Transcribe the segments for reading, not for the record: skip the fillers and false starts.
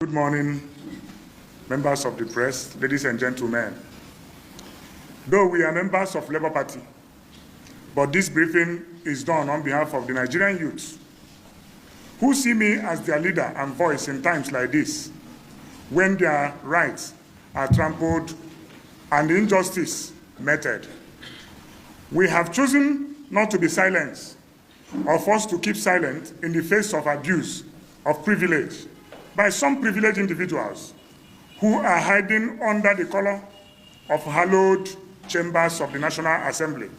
Good morning, members of the press, ladies and gentlemen. Though we are members of Labour Party, but this briefing is done on behalf of the Nigerian youths who see me as their leader and voice in times like this, when their rights are trampled and injustice meted. We have chosen not to be silenced or forced to keep silent in the face of abuse of privilege by some privileged individuals who are hiding under the color of hallowed chambers of the National Assembly.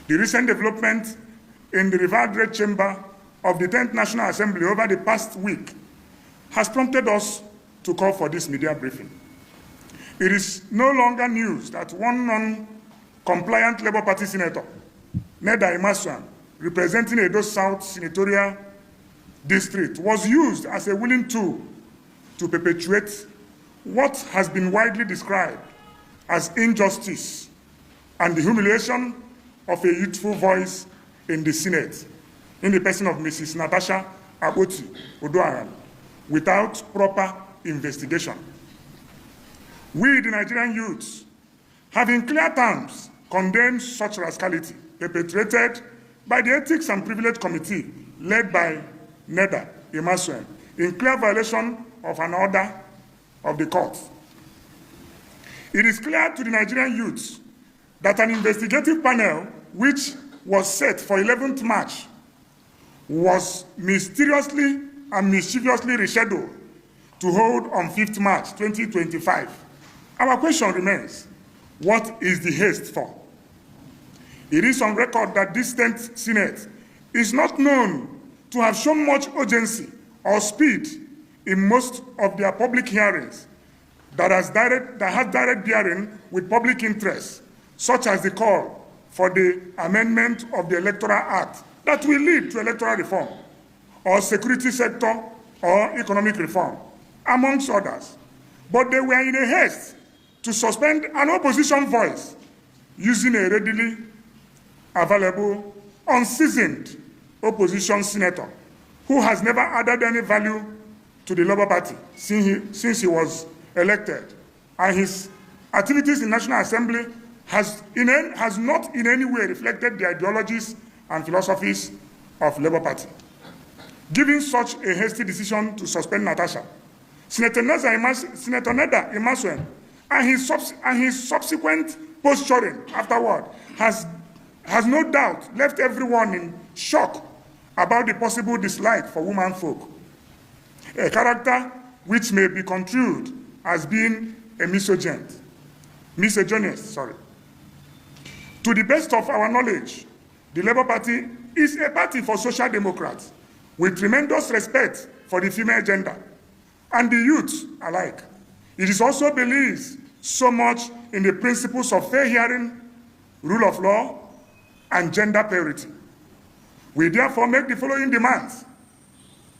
The recent development in the revered Red Chamber of the 10th National Assembly over the past week has prompted us to call for this media briefing. It is no longer news that one non-compliant Labour Party senator, Neda Imaswan, representing Edo South Senatorial District, was used as a willing tool to perpetuate what has been widely described as injustice and the humiliation of a youthful voice in the Senate, in the person of Mrs. Natasha Odoaran, without proper investigation. We, the Nigerian youths, have in clear terms condemned such rascality perpetrated by the Ethics and Privilege Committee led by Neda Imaswan in clear violation of an order of the court. It is clear to the Nigerian youths that an investigative panel, which was set for 11th March, was mysteriously and mischievously rescheduled to hold on 5th March 2025. Our question remains, what is the haste for? It is on record that this 10th Senate is not known to have shown much urgency or speed in most of their public hearings that has direct bearing with public interest, such as the call for the amendment of the Electoral Act that will lead to electoral reform, or security sector or economic reform, amongst others. But they were in a haste to suspend an opposition voice using a readily available, unseasoned opposition senator who has never added any value to the Labour Party since he was elected, and his activities in National Assembly has not in any way reflected the ideologies and philosophies of Labour Party. Given such a hasty decision to suspend Natasha, Senator Neda Imaswan and his subsequent posturing afterward has no doubt left everyone in shock about the possible dislike for womanfolk, a character which may be construed as being a misogynist. To the best of our knowledge, the Labour Party is a party for social democrats with tremendous respect for the female gender and the youth alike. It is also believes so much in the principles of fair hearing, rule of law, and gender parity. We therefore make the following demands.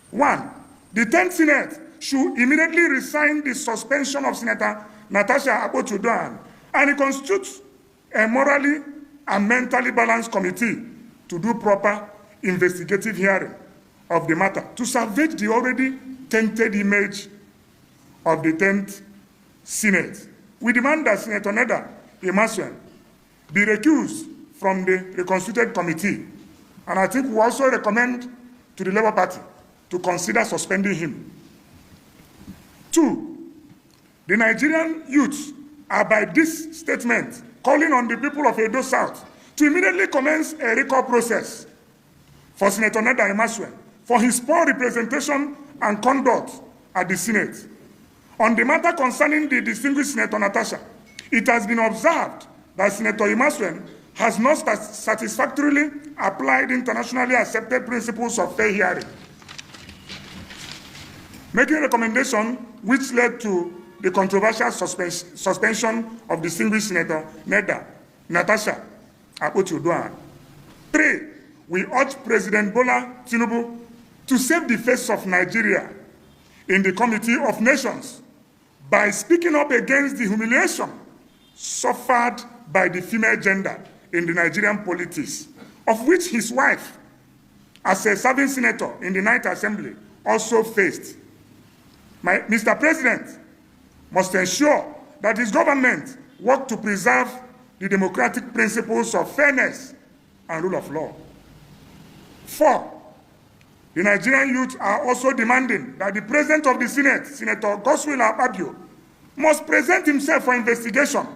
1. The 10th Senate should immediately resign the suspension of Senator Natasha Odoaran and constitute a morally and mentally balanced committee to do proper investigative hearing of the matter to salvage the already tainted image of the 10th Senate. We demand that Senator Neda Imaswan be recused from the reconstituted committee, and I think we also recommend to the Labour Party to consider suspending him. 2, the Nigerian youths are by this statement calling on the people of Edo South to immediately commence a recall process for Senator Neda Imaswan for his poor representation and conduct at the Senate. On the matter concerning the distinguished Senator Natasha, it has been observed that Senator Imaswan has not satisfactorily applied internationally accepted principles of fair hearing, making a recommendation which led to the controversial suspension of distinguished Senator Natasha Odoaran. 3, we urge President Bola Tinubu to save the face of Nigeria in the Committee of Nations by speaking up against the humiliation suffered by the female gender in the Nigerian politics, of which his wife, as a serving senator in the 9th Assembly, also faced. Mr. President must ensure that his government work to preserve the democratic principles of fairness and rule of law. 4, the Nigerian youth are also demanding that the President of the Senate, Senator Godswill Akpabio, must present himself for investigation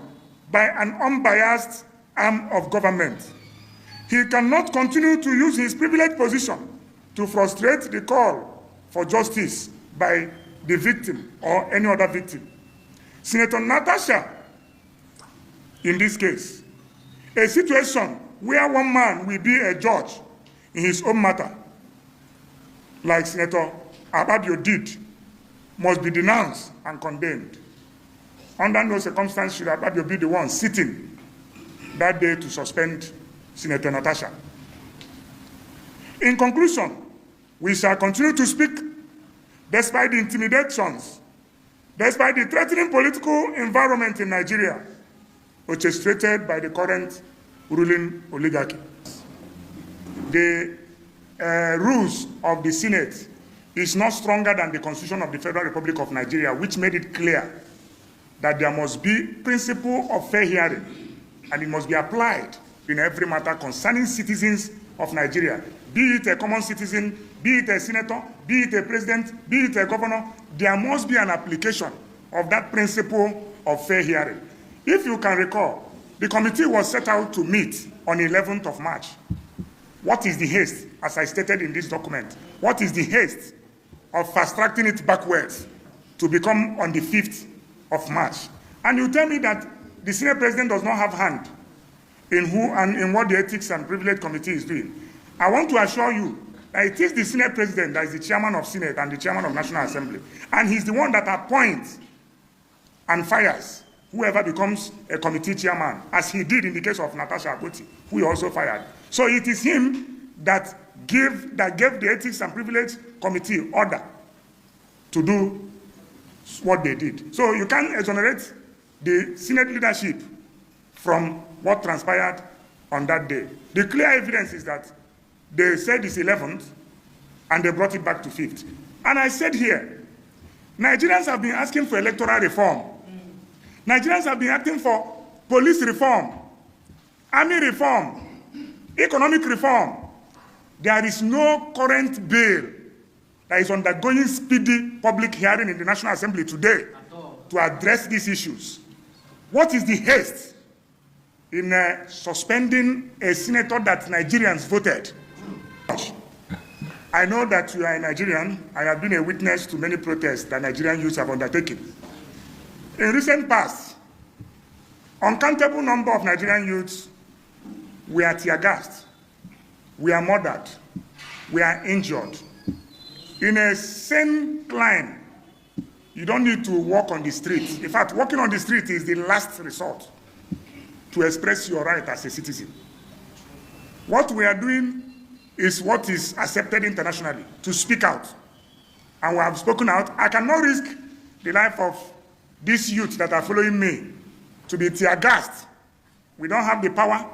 by an unbiased arm of government. He cannot continue to use his privileged position to frustrate the call for justice by the victim or any other victim. Senator Natasha, in this case, a situation where one man will be a judge in his own matter, like Senator Akpabio did, must be denounced and condemned. Under no circumstance should Akpabio be the one sitting that day to suspend Senator Natasha. In conclusion, we shall continue to speak despite the intimidations, despite the threatening political environment in Nigeria, orchestrated by the current ruling oligarchy. The rules of the Senate is not stronger than the Constitution of the Federal Republic of Nigeria, which made it clear that there must be principle of fair hearing, and it must be applied in every matter concerning citizens of Nigeria, be it a common citizen, be it a senator, be it a president, be it a governor. There must be an application of that principle of fair hearing. If you can recall, the committee was set out to meet on 11th of March. What is the haste, as I stated in this document? What is the haste of fast-tracking it backwards to become on the 5th of March? And you tell me that the Senate President does not have hand in who and in what the Ethics and Privilege Committee is doing. I want to assure you that it is the Senate President that is the chairman of Senate and the chairman of National Assembly. And he's the one that appoints and fires whoever becomes a committee chairman, as he did in the case of Natasha Akpoti, who he also fired. So it is him that gave the Ethics and Privilege Committee order to do what they did. So you can't exonerate the Senate leadership from what transpired on that day. The clear evidence is that they said it's 11th and they brought it back to 5th. And I said here, Nigerians have been asking for electoral reform. Nigerians have been asking for police reform, army reform, economic reform. There is no current bill that is undergoing speedy public hearing in the National Assembly today to address these issues. What is the haste in suspending a senator that Nigerians voted? I know that you are a Nigerian. I have been a witness to many protests that Nigerian youths have undertaken. In recent past, uncountable number of Nigerian youths were tear-gassed, were murdered, were injured. In a sane climb, you don't need to walk on the street. In fact, walking on the street is the last resort to express your right as a citizen. What we are doing is what is accepted internationally, to speak out. And we have spoken out. I cannot risk the life of these youth that are following me to be tear-gassed. We don't have the power,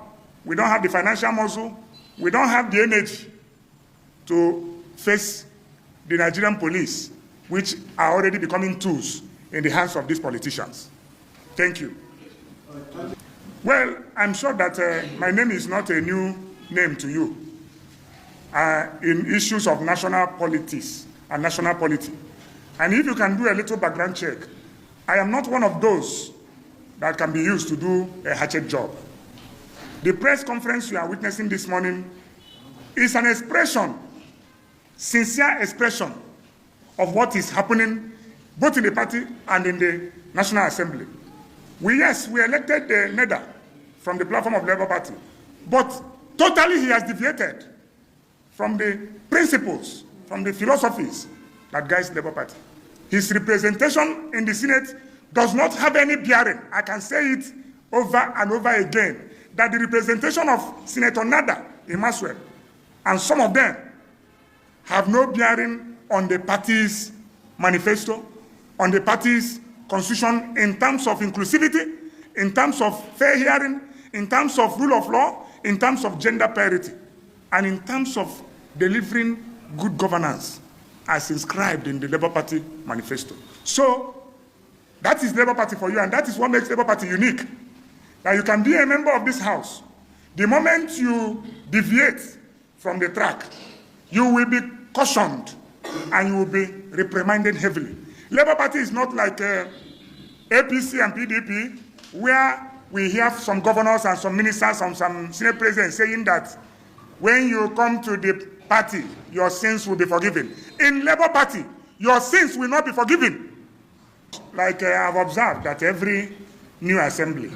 we don't have the financial muscle, we don't have the energy to face the Nigerian police, which are already becoming tools in the hands of these politicians. Thank you. Well, I'm sure that my name is not a new name to you in issues of national politics and national polity. And if you can do a little background check, I am not one of those that can be used to do a hatchet job. The press conference you are witnessing this morning is an expression, sincere expression of what is happening both in the party and in the National Assembly. We elected the NEDA from the platform of the Labour Party, but totally he has deviated from the principles, from the philosophies that guides the Labour Party. His representation in the Senate does not have any bearing. I can say it over and over again, that the representation of Senator Nada in Maswell and some of them have no bearing on the party's manifesto, on the party's constitution in terms of inclusivity, in terms of fair hearing, in terms of rule of law, in terms of gender parity, and in terms of delivering good governance as inscribed in the Labour Party manifesto. So that is Labour Party for you, and that is what makes Labour Party unique. That you can be a member of this house. The moment you deviate from the track, you will be cautioned and you will be reprimanded heavily. Labour Party is not like APC and PDP, where we hear some governors and some ministers and some Senate presidents saying that when you come to the party, your sins will be forgiven. In Labour Party, your sins will not be forgiven. Like I've observed that every new assembly,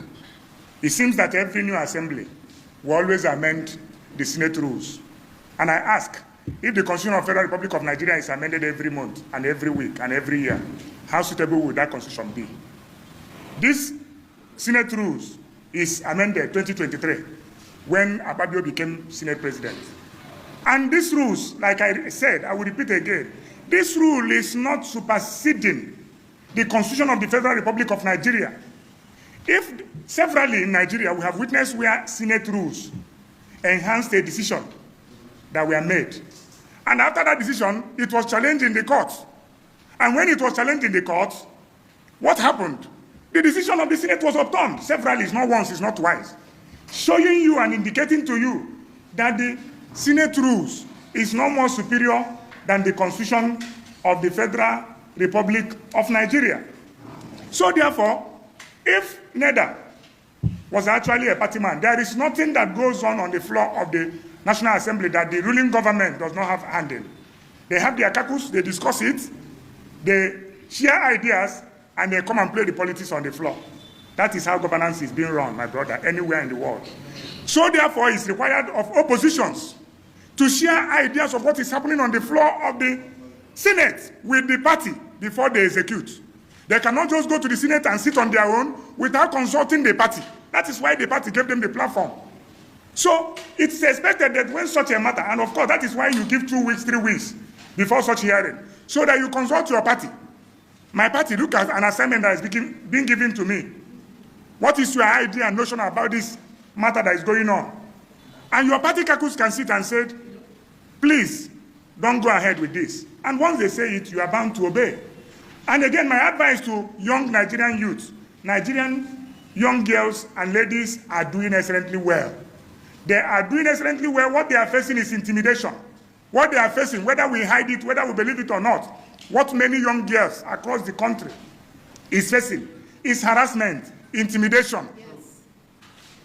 it seems that every new assembly will always amend the Senate rules. And I ask, if the Constitution of the Federal Republic of Nigeria is amended every month and every week and every year, how suitable would that Constitution be? This Senate rules is amended 2023 when Ababio became Senate President. And these rules, like I said, I will repeat again, this rule is not superseding the Constitution of the Federal Republic of Nigeria. If severally in Nigeria we have witnessed where Senate rules enhanced a decision that were made, and after that decision, it was challenged in the courts. And when it was challenged in the courts, what happened? The decision of the Senate was overturned severally, it's not once, it's not twice, showing you and indicating to you that the Senate rules is no more superior than the Constitution of the Federal Republic of Nigeria. So therefore, if NEDA was actually a party man, there is nothing that goes on the floor of the National Assembly that the ruling government does not have hand in. They have their caucus, they discuss it, they share ideas, and they come and play the politics on the floor. That is how governance is being run, my brother, anywhere in the world. So therefore, it's required of oppositions to share ideas of what is happening on the floor of the Senate with the party before they execute. They cannot just go to the Senate and sit on their own without consulting the party. That is why the party gave them the platform. So it's expected that when such a matter, and of course that is why you give 2 weeks, 3 weeks before such hearing, so that you consult your party. My party, look at an assignment that is being given to me. What is your idea and notion about this matter that is going on? And your party caucus can sit and say, please, don't go ahead with this. And once they say it, you are bound to obey. And again, my advice to young Nigerian youth, Nigerian young girls and ladies are doing excellently well. They are doing excellently well. What they are facing is intimidation. What they are facing, whether we hide it, whether we believe it or not, what many young girls across the country is facing is harassment, intimidation. Yes.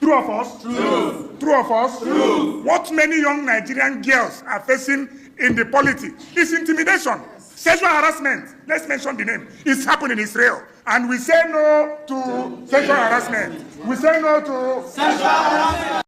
True of us? True. True of us? True. What many young Nigerian girls are facing in the polity is intimidation. Sexual harassment, let's mention the name, it's happening in Israel. And we say no to sexual harassment. We say no to Sexual harassment.